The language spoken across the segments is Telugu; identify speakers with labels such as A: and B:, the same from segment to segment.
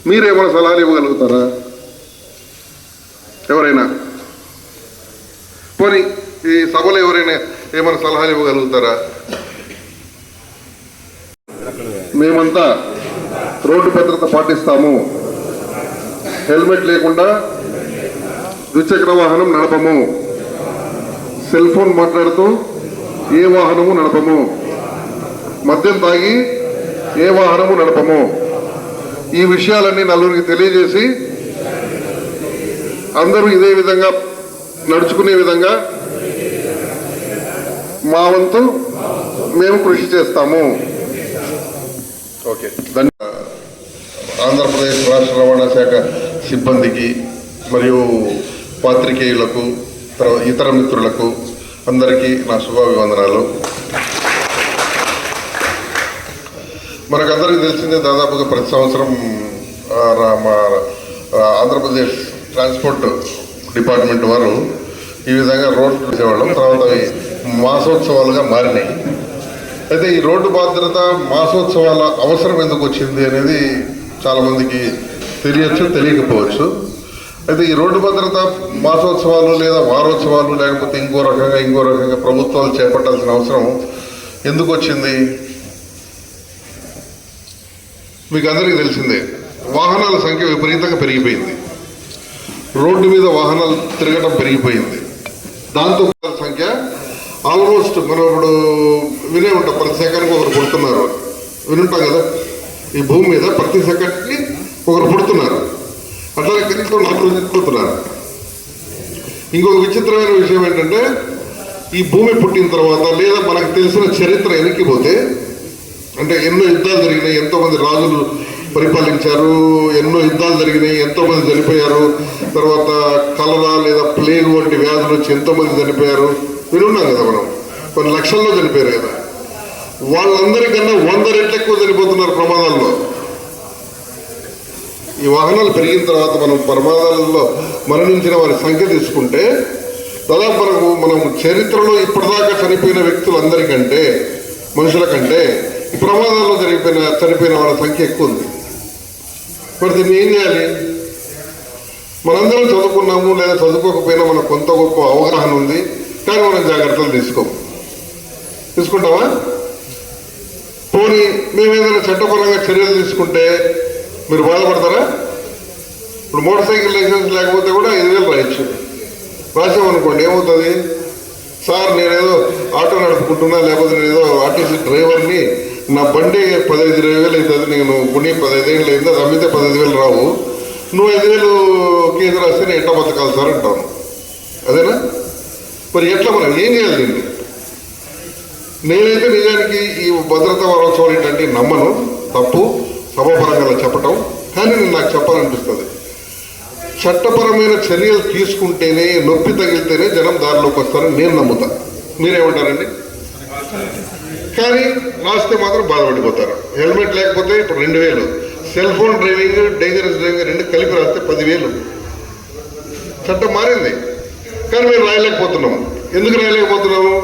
A: మీరేమైనా సలహాలు ఇవ్వగలుగుతారా? ఎవరైనా పోనీ ఈ సభలో ఎవరైనా ఏమైనా సలహాలు ఇవ్వగలుగుతారా? మేమంతా రోడ్డు భద్రత పాటిస్తాము, హెల్మెట్ లేకుండా ద్విచక్ర వాహనం నడపము, సెల్ ఫోన్ మాట్లాడుతూ ఏ వాహనము నడపము, మద్యం తాగి ఏ వాహనము నడపము. ఈ విషయాలన్నీ నలుగురికి తెలియజేసి అందరూ ఇదే విధంగా నడుచుకునే విధంగా మా వంతు మేము కృషి చేస్తాము. ఓకే, ధన్యవాదాలు. ఆంధ్రప్రదేశ్ రాష్ట్ర రవాణా శాఖ సిబ్బందికి మరియు పాత్రికేయులకు ఇతర మిత్రులకు అందరికీ నా శుభాభివందనాలు. మనకందరికీ తెలిసిందే, దాదాపుగా ప్రతి సంవత్సరం మా ఆంధ్రప్రదేశ్ ట్రాన్స్పోర్ట్ డిపార్ట్మెంట్ వారు ఈ విధంగా రోడ్లు చేసేవాళ్ళం. తర్వాత అవి మాసోత్సవాలుగా మారినాయి. అయితే ఈ రోడ్డు భద్రత మాసోత్సవాల అవసరం ఎందుకు వచ్చింది అనేది చాలామందికి తెలియచ్చు, తెలియకపోవచ్చు. అయితే ఈ రోడ్డు భద్రత మాసోత్సవాలు లేదా వారోత్సవాలు లేకపోతే ఇంకో రకంగా ప్రభుత్వాలు చేపట్టాల్సిన అవసరం ఎందుకు వచ్చింది? మీకు అందరికీ తెలిసిందే, వాహనాల సంఖ్య విపరీతంగా పెరిగిపోయింది. రోడ్డు మీద వాహనాలు తిరగడం పెరిగిపోయింది. దాంతో సంఖ్య ఆల్మోస్ట్ మనం ఇప్పుడు వినే ఉంటాం, ప్రతి సెకండ్కి ఒకరు పుడుతున్నారు, వినుంటాం కదా. ఈ భూమి మీద ప్రతి సెకండ్కి ఒకరు పుడుతున్నారు, అట్లాగే కనీసం 4 చనిపోతున్నారు. ఇంకొక విచిత్రమైన విషయం ఏంటంటే, ఈ భూమి పుట్టిన తర్వాత లేదా మనకు తెలిసిన చరిత్ర వెనక్కిపోతే, అంటే ఎన్నో యుద్ధాలు జరిగినాయి, ఎంతోమంది రాజులు పరిపాలించారు, ఎన్నో యుద్ధాలు జరిగినాయి, ఎంతోమంది చనిపోయారు. తర్వాత కలరా లేదా ప్లేగ్ వంటి వ్యాధులు వచ్చి ఎంతోమంది చనిపోయారు, వినున్నాం కదా. మనం కొన్ని లక్షల్లో చనిపోయారు కదా. వాళ్ళందరికన్నా 100 రెట్లు ఎక్కువ చనిపోతున్నారు ప్రమాదాల్లో. ఈ వాహనాలు పెరిగిన తర్వాత మనం ప్రమాదాలలో మరణించిన వారి సంఖ్య తీసుకుంటే దాదాపు మనం చరిత్రలో ఇప్పటిదాకా చనిపోయిన వ్యక్తులందరికంటే, మనుషుల కంటే ఈ ప్రమాదాల్లో చనిపోయిన వాళ్ళ సంఖ్య ఎక్కువ ఉంది. మరి దీన్ని ఏం చేయాలి? మనందరం చదువుకున్నాము లేదా చదువుకోకపోయినా మనకు కొంత గొప్ప అవగాహన ఉంది, కానీ మనం జాగ్రత్తలు తీసుకుంటామా? పోనీ మేము ఏదైనా చట్టపరంగా చర్యలు తీసుకుంటే మీరు బాధపడతారా? ఇప్పుడు మోటార్ సైకిల్ లైసెన్స్ లేకపోతే కూడా 5,000 రాయొచ్చు. రాసామనుకోండి, ఏమవుతుంది? సార్ నేనేదో ఆటో నడుపుకుంటున్నా, లేకపోతే నేనేదో ఆర్టీసీ డ్రైవర్ని, నా బండి 15,000-20,000 అవుతుంది, నేను కొన్ని 15 ఏళ్ళు అయింది, అది అమ్మితే 15,000 రావు, నువ్వు 5,000 కేసు రాస్తే నేను ఎట్లా బతకాలి సార్ అంటాను. అదేనా? మరి ఎట్లా మనం ఏం చేయాలి దీన్ని? నేనైతే నిజానికి ఈ భద్రతా వారోత్సవాలు ఏంటంటే నమ్మను, తప్పు సభాపరంగా చెప్పటం. కానీ నాకు చెప్పాలనిపిస్తుంది, చట్టపరమైన చర్యలు తీసుకుంటేనే, నొప్పి తగిలితేనే జనం దారిలోకి వస్తారని నేను నమ్ముతా. మీరేమంటారండి? కానీ రాస్తే మాత్రం బాధపడిపోతారు. హెల్మెట్ లేకపోతే ఇప్పుడు 2,000, cell phone driving, dangerous driving 2 కలిపి రాస్తే 10,000. చట్టం మారింది, కానీ మేము రాయలేకపోతున్నాము. ఎందుకు రాయలేకపోతున్నాము?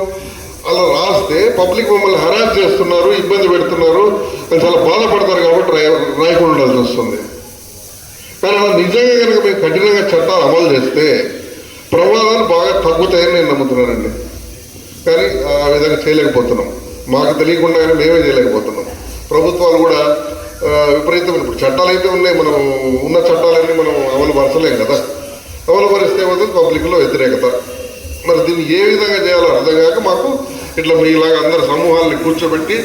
A: అలా రాస్తే పబ్లిక్ మమ్మల్ని హరాస్ చేస్తున్నారు, ఇబ్బంది పెడుతున్నారు అని చాలా బాధపడతారు కాబట్టి రాయకుండా ఉండాల్సి వస్తుంది. కానీ అలా నిజంగా కనుక మేము కఠినంగా చట్టాలు అమలు చేస్తే ప్రమాదాలు బాగా తగ్గుతాయని నేను నమ్ముతున్నానండి. కానీ ఆ విధంగా చేయలేకపోతున్నాం. మాకు తెలియకుండానే మేమే చేయలేకపోతున్నాం. ప్రభుత్వాలు కూడా విపరీతమైన, ఇప్పుడు చట్టాలు అయితే ఉన్నాయి, మనం ఉన్న చట్టాలన్నీ మనం అమలు పరచలేం కదా. అమలు పరిస్తే మాత్రం పబ్లిక్లో వ్యతిరేకత. మరి దీన్ని ఏ విధంగా చేయాలో అర్థం కాక మాకు ఇట్లా మీలాగా అందరు సమూహాలని కూర్చోబెట్టి,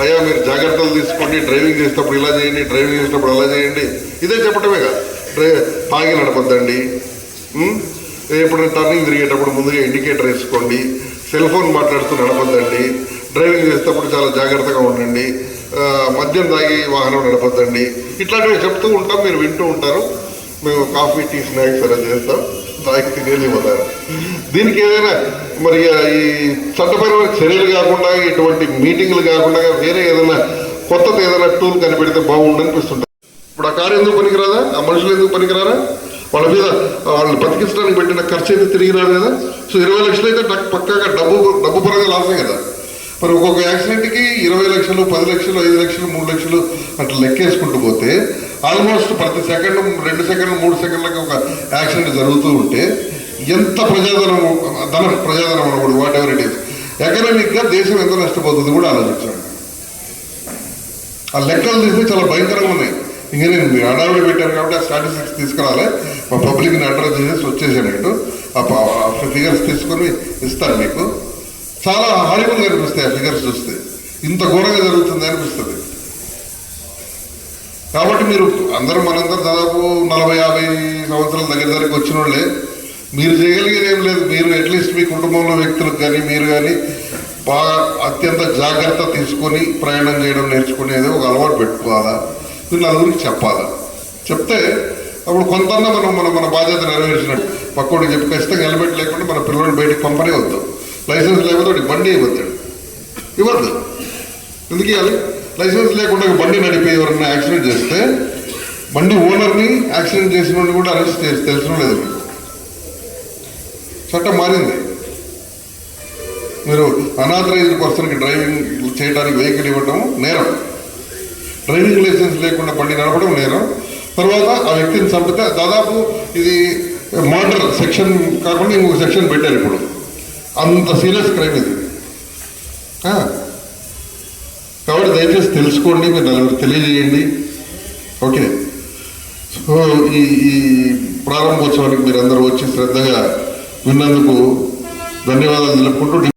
A: అయ్యా మీరు జాగ్రత్తలు తీసుకోండి, డ్రైవింగ్ చేసేటప్పుడు ఇలా చేయండి, డ్రైవింగ్ చేసేటప్పుడు అలా చేయండి, ఇదే చెప్పటమే కదా. తాగి నడపద్దండి, ఇప్పుడు టర్నింగ్ తిరిగేటప్పుడు ముందుగా ఇండికేటర్ వేసుకోండి, సెల్ ఫోన్ మాట్లాడుతూ నడపద్దండి, డ్రైవింగ్ చేసేటప్పుడు చాలా జాగ్రత్తగా ఉండండి, మద్యం తాగి వాహనం నడపద్దండి, ఇట్లాంటివి చెప్తూ ఉంటాం. మీరు వింటూ ఉంటారు. మేము కాఫీ, టీ, స్నాక్స్ అలా చేస్తాం, తాగి తినేళ్ళిపోతారు. దీనికి ఏదైనా మరి ఈ చట్టపరమైన చర్యలు కాకుండా, ఇటువంటి మీటింగ్లు కాకుండా వేరే ఏదైనా కొత్తది ఏదైనా టూల్ కనిపెడితే బాగుండు అనిపిస్తుంటారు. ఇప్పుడు ఆ కారు ఎందుకు పనికిరాదా? ఆ మనుషులు ఎందుకు పనికిరారా? వాళ్ళ మీద వాళ్ళని బతికించడానికి పెట్టిన ఖర్చు అయితే తిరిగి రాదు కదా. సో 20 లక్షలు అయితే పక్కాగా డబ్బు పరంగా లాసే కదా. మరి ఒక్కొక్క యాక్సిడెంట్కి 20 లక్షలు 10 లక్షలు 5 లక్షలు 3 లక్షలు అట్లా లెక్కేసుకుంటూ పోతే ఆల్మోస్ట్ ప్రతి సెకండ్ 2 సెకండ్లు 3 సెకండ్లకి ఒక యాక్సిడెంట్ జరుగుతూ ఉంటే ఎంత ప్రజాధనం అనకూడదు, వాట్ ఎవర్ ఇట్ ఈస్, ఎకనామిక్గా దేశం ఎంత నష్టపోతుంది కూడా ఆలోచించండి. ఆ లెక్కలు తీస్తే చాలా భయంకరంగా ఉన్నాయి. ఇంకా నేను మీరు అడావిడి పెట్టారు కాబట్టి ఆ స్టాటిస్టిక్స్ తీసుకురాలే, మా పబ్లిక్ని అడ్రస్ చేసేసి వచ్చేసాడు. ఆ ఫిగర్స్ తీసుకొని ఇస్తాను మీకు. చాలా హారిబుల్గా అనిపిస్తాయి ఆ ఫిగర్స్ చూస్తే, ఇంత ఘోరంగా జరుగుతుంది అనిపిస్తుంది. కాబట్టి మీరు మనందరూ దాదాపు 40-50 సంవత్సరాల దగ్గరికి వచ్చిన వాళ్ళే. మీరు చేయగలిగేది ఏం లేదు. మీరు అట్లీస్ట్ మీ కుటుంబంలో వ్యక్తులకు కానీ మీరు కానీ బాగా అత్యంత జాగ్రత్త తీసుకొని ప్రయాణం చేయడం నేర్చుకునేది ఒక అలవాటు పెట్టుకోవాలా, మీరు నలుగురికి చెప్పాలా. చెప్తే అప్పుడు కొంత మన బాధ్యత నెరవేర్చినట్టు. పక్కోడికి చెప్పి ఖచ్చితంగా హెల్మెట్ లేకుండా మన పిల్లల్ని బయటికి పంపనే వద్దు. లైసెన్స్ లేకపోతే బండి ఇవ్వద్దు. ఎందుకు ఇవ్వాలి? లైసెన్స్ లేకుండా బండి నడిపి ఎవరన్నా యాక్సిడెంట్ చేస్తే బండి ఓనర్ని యాక్సిడెంట్ చేసిన వాడిని కూడా అరెస్ట్ చేసి తెలిసిన లేదు. మీకు చట్టం మారింది. మీరు అనాథరైజ్డ్ పర్సన్కి డ్రైవింగ్ చేయడానికి వెహికల్ ఇవ్వడం నేరం, డ్రైవింగ్ లైసెన్స్ లేకుండా బండి నడపడం నేరం. తర్వాత ఆ వ్యక్తిని చంపితే దాదాపు ఇది మర్డర్ సెక్షన్ కాకుండా ఇంకొక సెక్షన్ పెట్టారు ఇప్పుడు. అంత సీరియస్ క్రైమ్ ఇది. కాబట్టి దయచేసి తెలుసుకోండి, మీరు నలుగురు తెలియజేయండి. ఓకే. సో ఈ ప్రారంభోత్సవానికి మీరందరూ వచ్చి శ్రద్ధగా విన్నందుకు ధన్యవాదాలు తెలుపుకుంటూ